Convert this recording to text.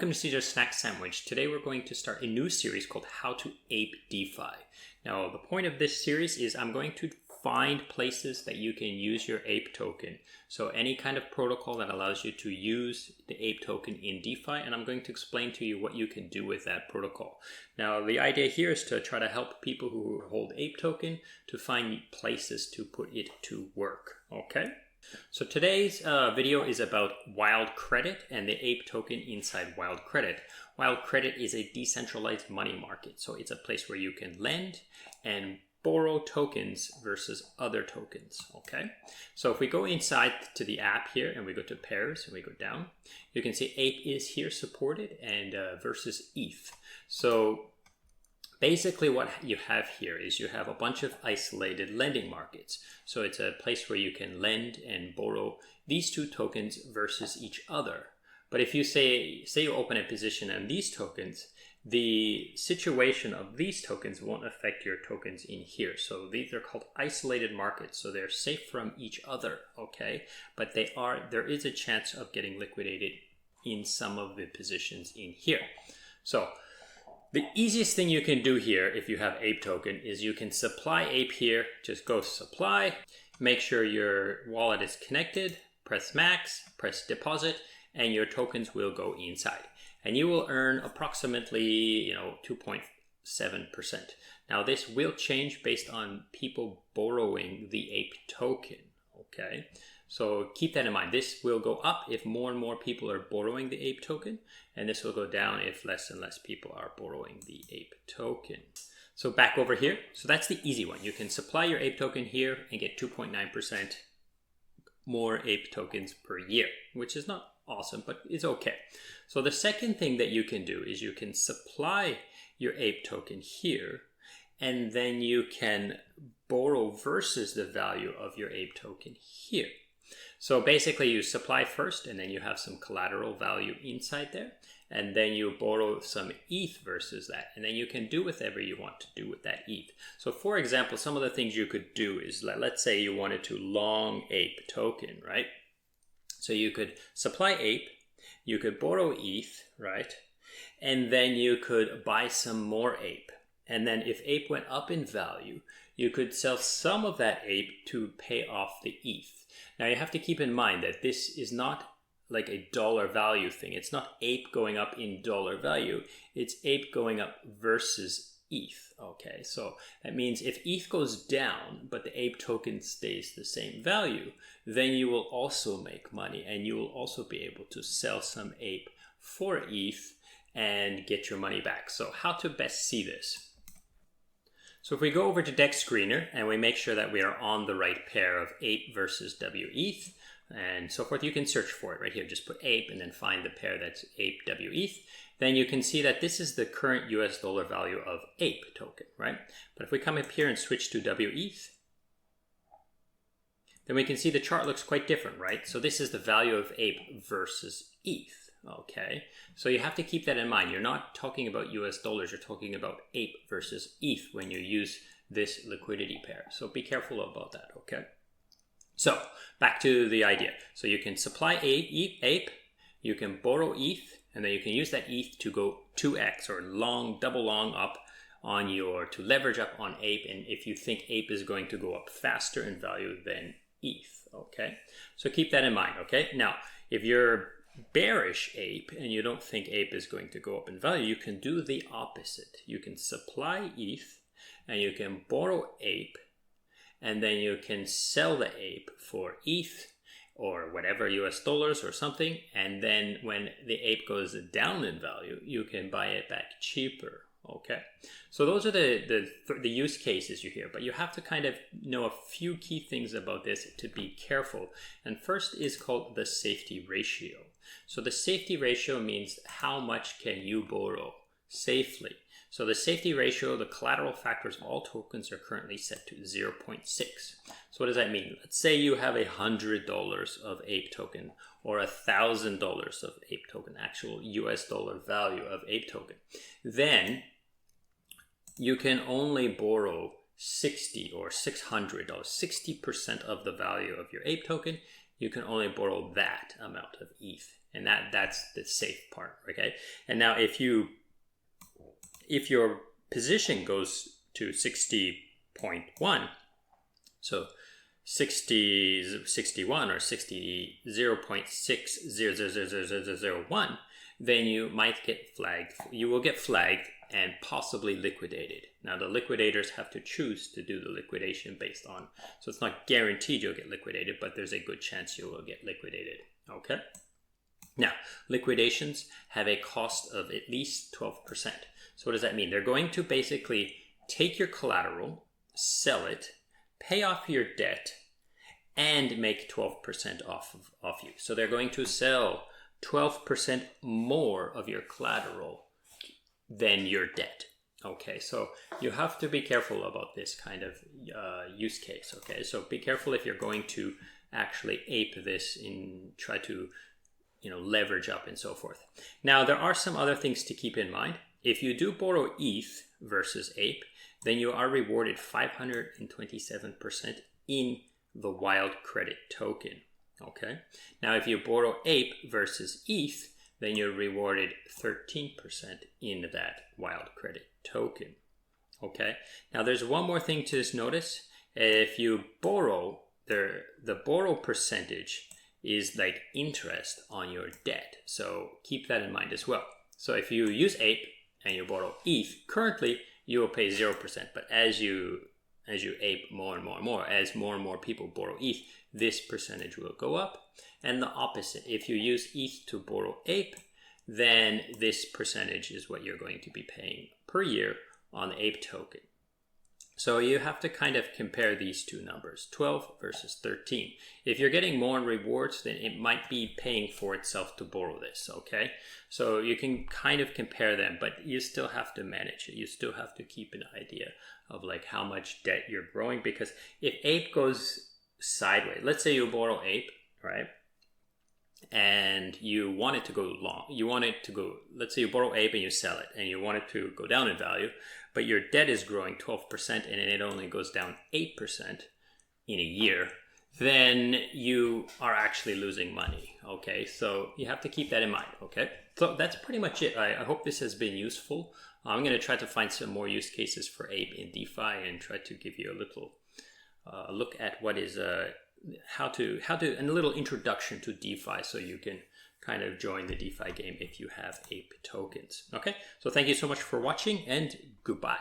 Welcome to CEAZOR Snack Sandwich. Today we're going to start a new series called How to Ape DeFi. Now the point of this series is I'm going to find places that you can use your APE token. So any kind of protocol that allows you to use the APE token in DeFi, and I'm going to explain to you what you can do with that protocol. Now the idea here is to try to help people who hold APE token to find places to put it to work, okay? So today's video is about Wild Credit and the APE token inside Wild Credit. Wild Credit is a decentralized money market. So it's a place where you can lend and borrow tokens versus other tokens, okay? So if we go inside to the app here and we go to pairs and we go down, you can see APE is here supported and versus ETH. So basically what you have here is you have a bunch of isolated lending markets. So it's a place where you can lend and borrow these two tokens versus each other. But if you say you open a position on these tokens, the situation of these tokens won't affect your tokens in here. So these are called isolated markets. So they're safe from each other, okay? But there is a chance of getting liquidated in some of the positions in here. So the easiest thing you can do here if you have APE token is you can supply APE here. Just go supply, make sure your wallet is connected, press max, press deposit, and your tokens will go inside. And you will earn approximately 2.7%. Now this will change based on people borrowing the APE token, okay? So keep that in mind. This will go up if more and more people are borrowing the APE token, and this will go down if less and less people are borrowing the APE token. So back over here. So that's the easy one. You can supply your APE token here and get 2.9% more APE tokens per year, which is not awesome, but it's okay. So the second thing that you can do is you can supply your APE token here, and then you can borrow versus the value of your APE token here. So basically you supply first and then you have some collateral value inside there, and then you borrow some ETH versus that, and then you can do whatever you want to do with that ETH. So for example, some of the things you could do is, let's say you wanted to long APE token, right? So you could supply APE, you could borrow ETH, right? And then you could buy some more APE. And then if APE went up in value, you could sell some of that APE to pay off the ETH. Now you have to keep in mind that this is not like a dollar value thing. It's not APE going up in dollar value. It's APE going up versus ETH, okay? So that means if ETH goes down, but the APE token stays the same value, then you will also make money and you will also be able to sell some APE for ETH and get your money back. So how to best see this? So if we go over to Dex Screener and we make sure that we are on the right pair of APE versus WETH and so forth, you can search for it right here. Just put APE and then find the pair that's APE WETH. Then you can see that this is the current US dollar value of APE token, right? But if we come up here and switch to WETH, then we can see the chart looks quite different, right? So this is the value of APE versus ETH, okay? So you have to keep that in mind. You're not talking about US dollars, you're talking about APE versus ETH when you use this liquidity pair. So be careful about that, okay? So back to the idea. So you can supply APE, you can borrow ETH, and then you can use that ETH to go 2x or double long up on to leverage up on APE. And if you think APE is going to go up faster in value than ETH, okay? So keep that in mind, okay? Now, if you're bearish APE and you don't think APE is going to go up in value, you can do the opposite. You can supply ETH and you can borrow APE, and then you can sell the APE for ETH or whatever US dollars or something, and then when the APE goes down in value, you can buy it back cheaper, okay? So those are the use cases you hear, but you have to kind of know a few key things about this to be careful. And first is called the safety ratio. So the safety ratio means how much can you borrow safely. So the safety ratio, the collateral factors of all tokens are currently set to 0.6. So what does that mean? Let's say you have $100 of APE token or $1,000 of APE token, actual US dollar value of APE token. Then you can only borrow 60 or $600, 60% of the value of your APE token. You can only borrow that amount of ETH. And that's the safe part, okay? And now if your position goes to 60.1, so 61 or 0.60000001, then you might get flagged. You will get flagged and possibly liquidated. Now the liquidators have to choose to do the liquidation based on, so it's not guaranteed you'll get liquidated, but there's a good chance you will get liquidated, okay? Now, liquidations have a cost of at least 12%. So what does that mean? They're going to basically take your collateral, sell it, pay off your debt, and make 12% off you. So they're going to sell 12% more of your collateral than your debt. Okay, so you have to be careful about this kind of use case. Okay, so be careful if you're going to actually ape this and try to, leverage up and so forth. Now, there are some other things to keep in mind. If you do borrow ETH versus APE, then you are rewarded 527% in the wild credit token. Okay. Now, if you borrow APE versus ETH, then you're rewarded 13% in that wild credit token. Okay. Now, there's one more thing to notice. If you borrow, the borrow percentage is like interest on your debt. So keep that in mind as well. So if you use APE and you borrow ETH, currently you will pay 0%. But as you ape more and more and more, as more and more people borrow ETH, this percentage will go up. And the opposite, if you use ETH to borrow APE, then this percentage is what you're going to be paying per year on the APE token. So you have to kind of compare these two numbers, 12 versus 13. If you're getting more rewards, then it might be paying for itself to borrow this, okay? So you can kind of compare them, but you still have to manage it. You still have to keep an idea of like how much debt you're growing, because if APE goes sideways, let's say you borrow APE, right? And you want it to go long. Let's say you borrow APE and you sell it and you want it to go down in value, but your debt is growing 12% and it only goes down 8% in a year, then you are actually losing money, okay? So you have to keep that in mind, okay? So that's pretty much it. I hope this has been useful. I'm going to try to find some more use cases for APE in DeFi and try to give you a little look at what is how to and a little introduction to DeFi, so you can kind of join the DeFi game if you have APE tokens. Okay, so thank you so much for watching and goodbye.